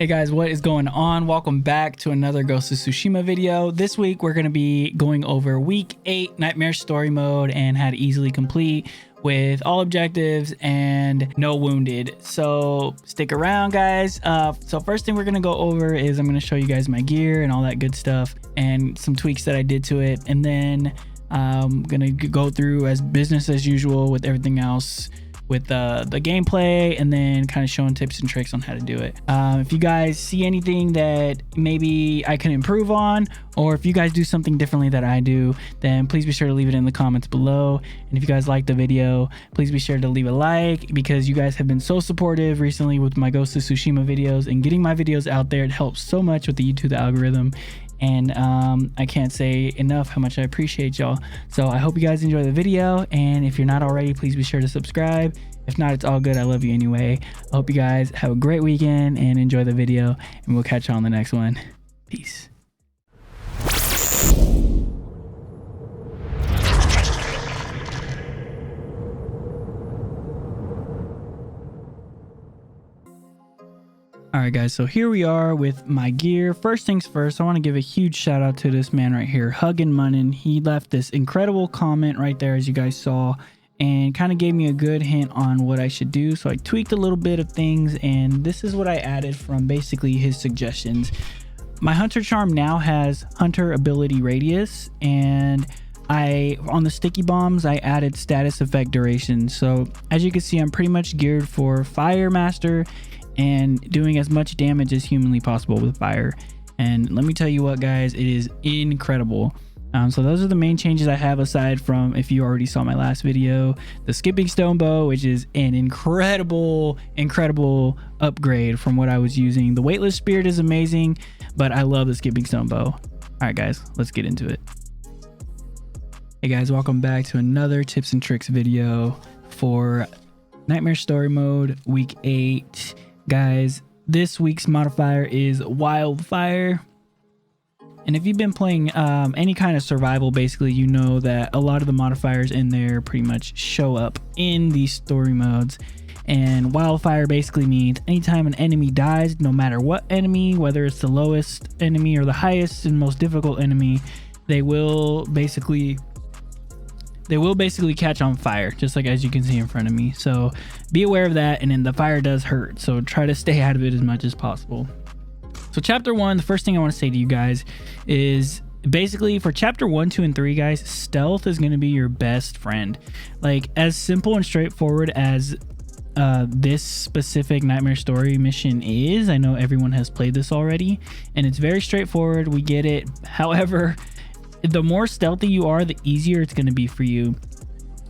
Hey guys, what is going on? Welcome back to another Ghost of Tsushima video. This week we're going to be going over week 8 Nightmare Story Mode and how to easily complete with all objectives and no wounded. So stick around, guys. So first thing we're going to go over is I'm going to show you guys my gear and all that good stuff and some tweaks that I did to it. And then I'm going to go through as business as usual with everything else, with the gameplay, and then kind of showing tips and tricks on how to do it. If you guys see anything that maybe I can improve on, or if you guys do something differently that I do, then please be sure to leave it in the comments below. And if you guys like the video, please be sure to leave a like, because you guys have been so supportive recently with my Ghost of Tsushima videos and getting my videos out there. It helps so much with the YouTube algorithm. And I can't say enough how much I appreciate y'all. So I hope you guys enjoy the video, and if you're not already, please be sure to subscribe. If not, it's all good. I love you anyway. I hope you guys have a great weekend and enjoy the video, and we'll catch you on the next one. Peace. Alright guys, so here we are with my gear. First things first, I want to give a huge shout out to this man right here, Huggin' Munnin. He left this incredible comment right there, as you guys saw, and kind of gave me a good hint on what I should do. So I tweaked a little bit of things, and this is what I added from basically his suggestions. My Hunter Charm now has Hunter Ability Radius, and on the sticky bombs, I added status effect duration. So as you can see, I'm pretty much geared for Fire Master and doing as much damage as humanly possible with fire. And let me tell you what, guys, it is incredible. So those are the main changes I have, aside from, if you already saw my last video, the skipping stone bow, which is an incredible upgrade from what I was using. The weightless spirit is amazing, but I love the skipping stone bow. All right guys, let's get into it. Hey guys, welcome back to another tips and tricks video for Nightmare Story Mode week 8. Guys, this week's modifier is Wildfire. And if you've been playing any kind of survival, basically, you know that a lot of the modifiers in there pretty much show up in these story modes. And Wildfire basically means anytime an enemy dies, no matter what enemy, whether it's the lowest enemy or the highest and most difficult enemy, they will basically catch on fire, just like as you can see in front of me. So be aware of that, and then the fire does hurt, so try to stay out of it as much as possible. So chapter 1, the first thing I want to say to you guys is basically for chapter 1, 2, and 3, guys, stealth is going to be your best friend. Like, as simple and straightforward as this specific Nightmare Story mission is, I know everyone has played this already, and it's very straightforward. We get it. However, the more stealthy you are, the easier it's going to be for you.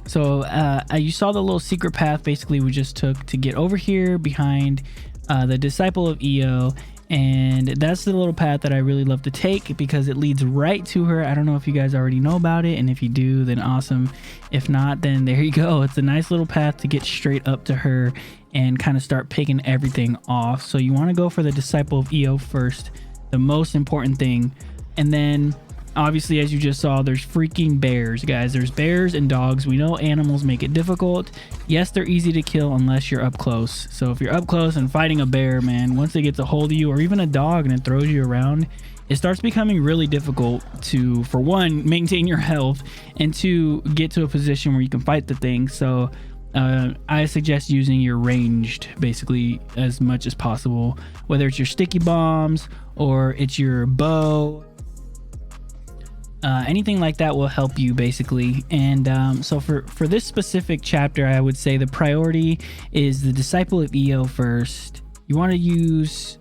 So you saw the little secret path basically we just took to get over here behind the Disciple of Io, and that's the little path that I really love to take because it leads right to her. I don't know if you guys already know about it, and if you do, then awesome. If not, then there you go. It's a nice little path to get straight up to her and kind of start picking everything off. So you want to go for the Disciple of Io first, the most important thing. And then obviously, as you just saw, there's freaking bears, guys. There's bears and dogs. We know animals make it difficult. Yes, they're easy to kill unless you're up close. So if you're up close and fighting a bear, man, once it gets a hold of you, or even a dog, and it throws you around, it starts becoming really difficult to, for one, maintain your health, and to get to a position where you can fight the thing. So I suggest using your ranged basically as much as possible, whether it's your sticky bombs or it's your bow. Anything like that will help you basically. And so for this specific chapter, I would say the priority is the Disciple of Io first. You want to use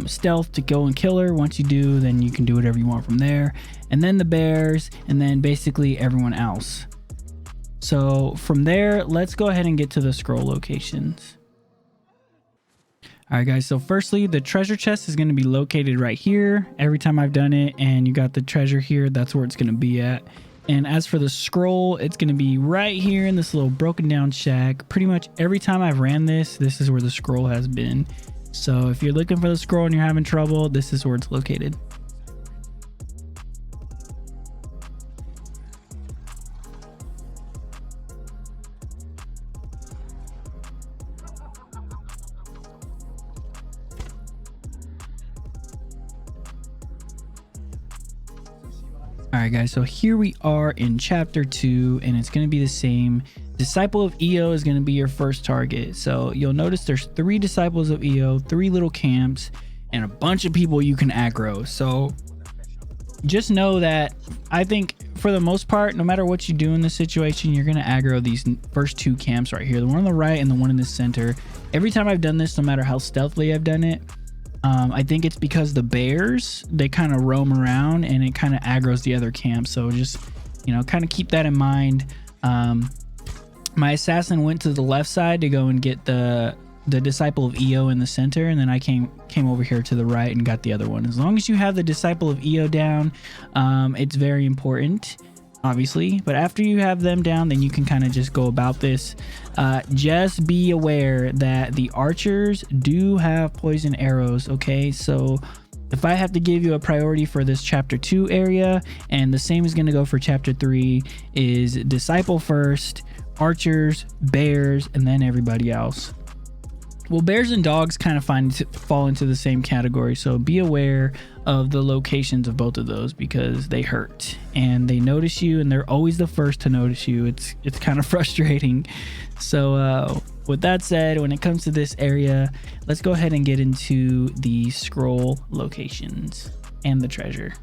stealth to go and kill her. Once you do, then you can do whatever you want from there, and then the bears, and then basically everyone else. So from there, let's go ahead and get to the scroll locations. All right, guys, so firstly, the treasure chest is going to be located right here. Every time I've done it and you got the treasure here, that's where it's going to be at. And as for the scroll, it's going to be right here in this little broken down shack. Pretty much every time I've ran this is where the scroll has been. So if you're looking for the scroll and you're having trouble, this is where it's located. All right, guys, so here we are in chapter 2, and it's going to be the same. Disciple of Io is going to be your first target. So you'll notice there's 3 disciples of Io, 3 little camps, and a bunch of people you can aggro. So just know that I think for the most part, no matter what you do in this situation, you're going to aggro these first 2 camps right here, the one on the right and the one in the center. Every time I've done this, no matter how stealthily I've done it, I think it's because the bears, they kind of roam around and it kind of aggroes the other camp. So just, you know, kind of keep that in mind. My assassin went to the left side to go and get the disciple of Io in the center, and then I came over here to the right and got the other one. As long as you have the disciple of Io down, it's very important, obviously, but after you have them down, then you can kind of just go about this. Just be aware that the archers do have poison arrows, okay? So if I have to give you a priority for this chapter 2 area, and the same is going to go for chapter 3, is disciple first, archers, bears, and then everybody else. Well, bears and dogs kind of fall into the same category, so be aware of the locations of both of those because they hurt and they notice you, and they're always the first to notice you. It's kind of frustrating. So with that said, when it comes to this area, let's go ahead and get into the scroll locations and the treasure.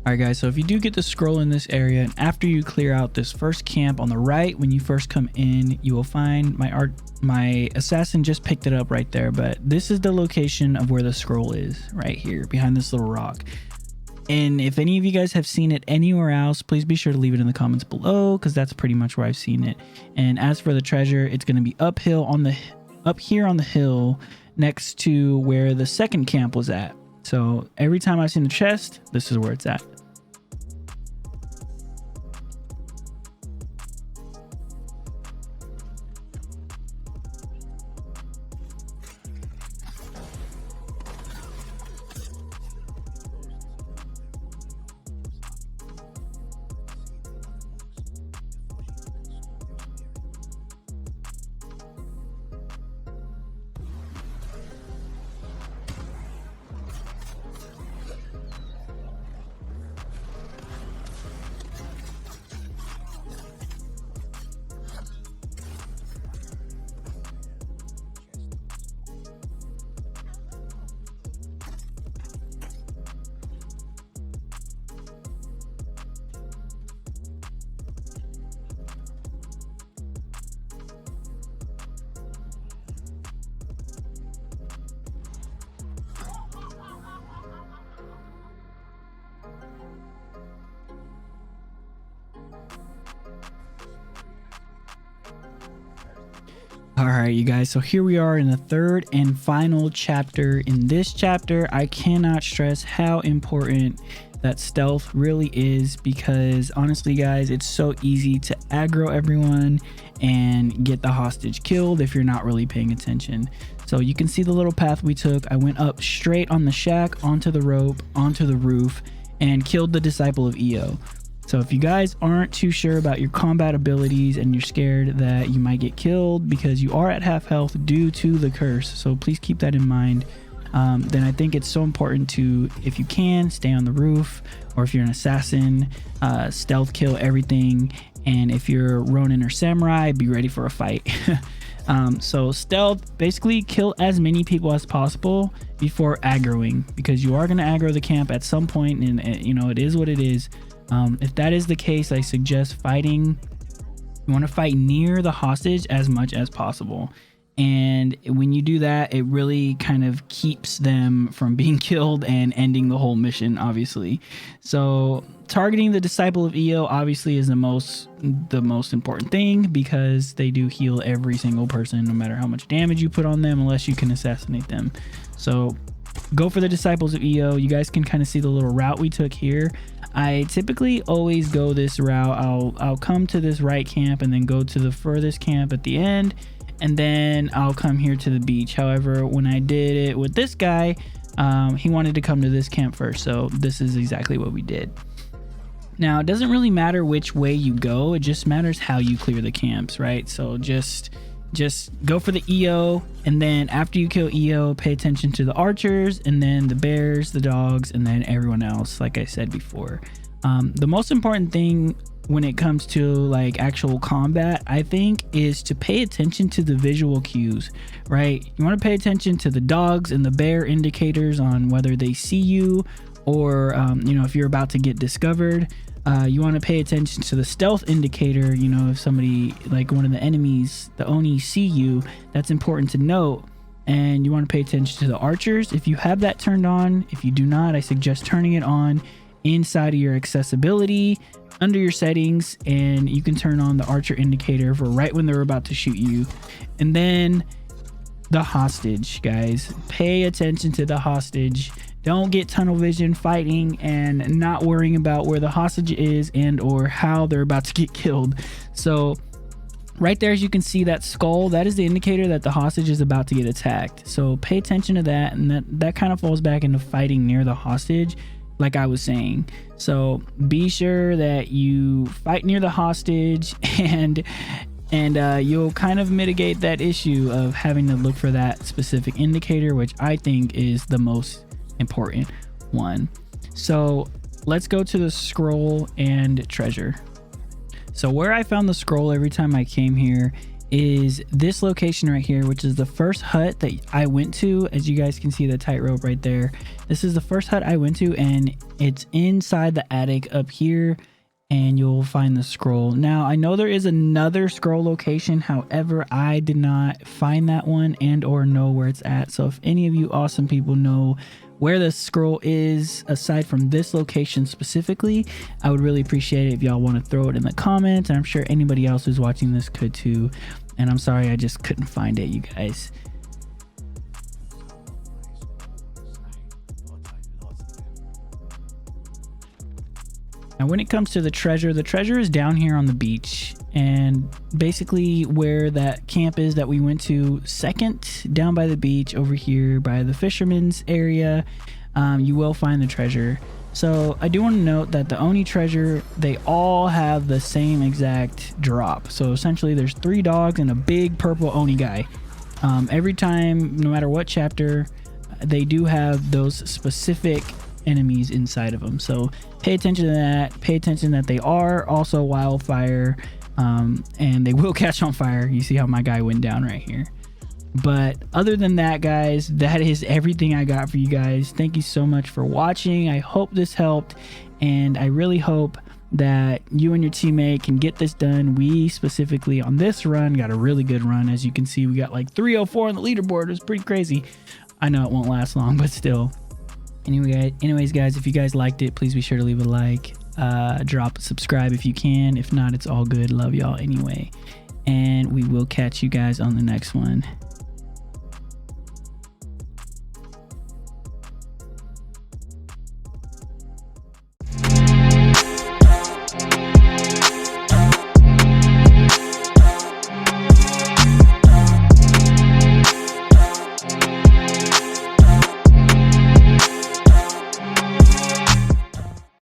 All right, guys, so if you do get the scroll in this area, and after you clear out this first camp on the right, when you first come in, you will find my assassin just picked it up right there, but this is the location of where the scroll is, right here behind this little rock. And if any of you guys have seen it anywhere else, please be sure to leave it in the comments below, because that's pretty much where I've seen it. And as for the treasure, it's going to be up here on the hill next to where the second camp was at. So every time I've seen the chest, this is where it's at. All right, you guys, so here we are in the 3rd and final chapter. In this chapter, I cannot stress how important that stealth really is, because honestly, guys, it's so easy to aggro everyone and get the hostage killed if you're not really paying attention. So you can see the little path we took. I went up straight on the shack, onto the rope, onto the roof, and killed the disciple of Io. So if you guys aren't too sure about your combat abilities and you're scared that you might get killed because you are at half health due to the curse, so please keep that in mind. Then I think it's so important to, if you can, stay on the roof, or if you're an assassin, stealth kill everything. And if you're Ronin or Samurai, be ready for a fight. So stealth, basically kill as many people as possible before aggroing, because you are going to aggro the camp at some point, and you know, it is what it is. If that is the case, I suggest fighting. You want to fight near the hostage as much as possible. And when you do that, it really kind of keeps them from being killed and ending the whole mission, obviously. So targeting the disciple of Io obviously is the most important thing, because they do heal every single person, no matter how much damage you put on them, unless you can assassinate them. So go for the disciples of Io. You guys can kind of see the little route we took here. I typically always go this route. I'll come to this right camp and then go to the furthest camp at the end, and then I'll come here to the beach. However, when I did it with this guy, he wanted to come to this camp first, so this is exactly what we did. Now, it doesn't really matter which way you go, it just matters how you clear the camps, right? So just just go for the EO, and then after you kill EO, pay attention to the archers, and then the bears, the dogs, and then everyone else, like I said before. The most important thing when it comes to like actual combat, I think, is to pay attention to the visual cues, right? You want to pay attention to the dogs and the bear indicators on whether they see you, or you know, if you're about to get discovered. You want to pay attention to the stealth indicator. You know, if somebody, like one of the enemies, the Oni, see you, that's important to note. And you want to pay attention to the archers if you have that turned on. If you do not, I suggest turning it on inside of your accessibility under your settings, and you can turn on the archer indicator for right when they're about to shoot you. And then the hostage, guys, pay attention to the hostage. Don't get tunnel vision fighting and not worrying about where the hostage is and or how they're about to get killed. So right there, as you can see, that skull, that is the indicator that the hostage is about to get attacked. So pay attention to that, and that kind of falls back into fighting near the hostage, like I was saying. So be sure that you fight near the hostage, and you'll kind of mitigate that issue of having to look for that specific indicator, which I think is the most important one. So let's go to the scroll and treasure. So where I found the scroll every time I came here is this location right here, which is the first hut that I went to. As you guys can see, the tightrope right there, this is the first hut I went to, and it's inside the attic up here, and you'll find the scroll. Now I know there is another scroll location, however I did not find that one and or know where it's at. So if any of you awesome people know where the scroll is aside from this location specifically, I would really appreciate it if y'all want to throw it in the comments, and I'm sure anybody else who's watching this could too. And I'm sorry I just couldn't find it, you guys. Now when it comes to the treasure is down here on the beach, and basically where that camp is that we went to second, down by the beach over here by the fisherman's area, you will find the treasure. So I do want to note that the Oni treasure, they all have the same exact drop. So essentially there's 3 dogs and a big purple Oni guy. Every time, no matter what chapter, they do have those specific enemies inside of them. So pay attention to that. Pay attention that they are also wildfire, and they will catch on fire. You see how my guy went down right here. But other than that, guys, that is everything I got for you guys. Thank you so much for watching. I hope this helped, and I really hope that you and your teammate can get this done. We specifically on this run got a really good run. As you can see, we got like 304 on the leaderboard. It was pretty crazy. I know it won't last long, but still. Anyways, guys, if you guys liked it, please be sure to leave a like, drop a subscribe if you can. If not, it's all good. Love y'all anyway, and we will catch you guys on the next one.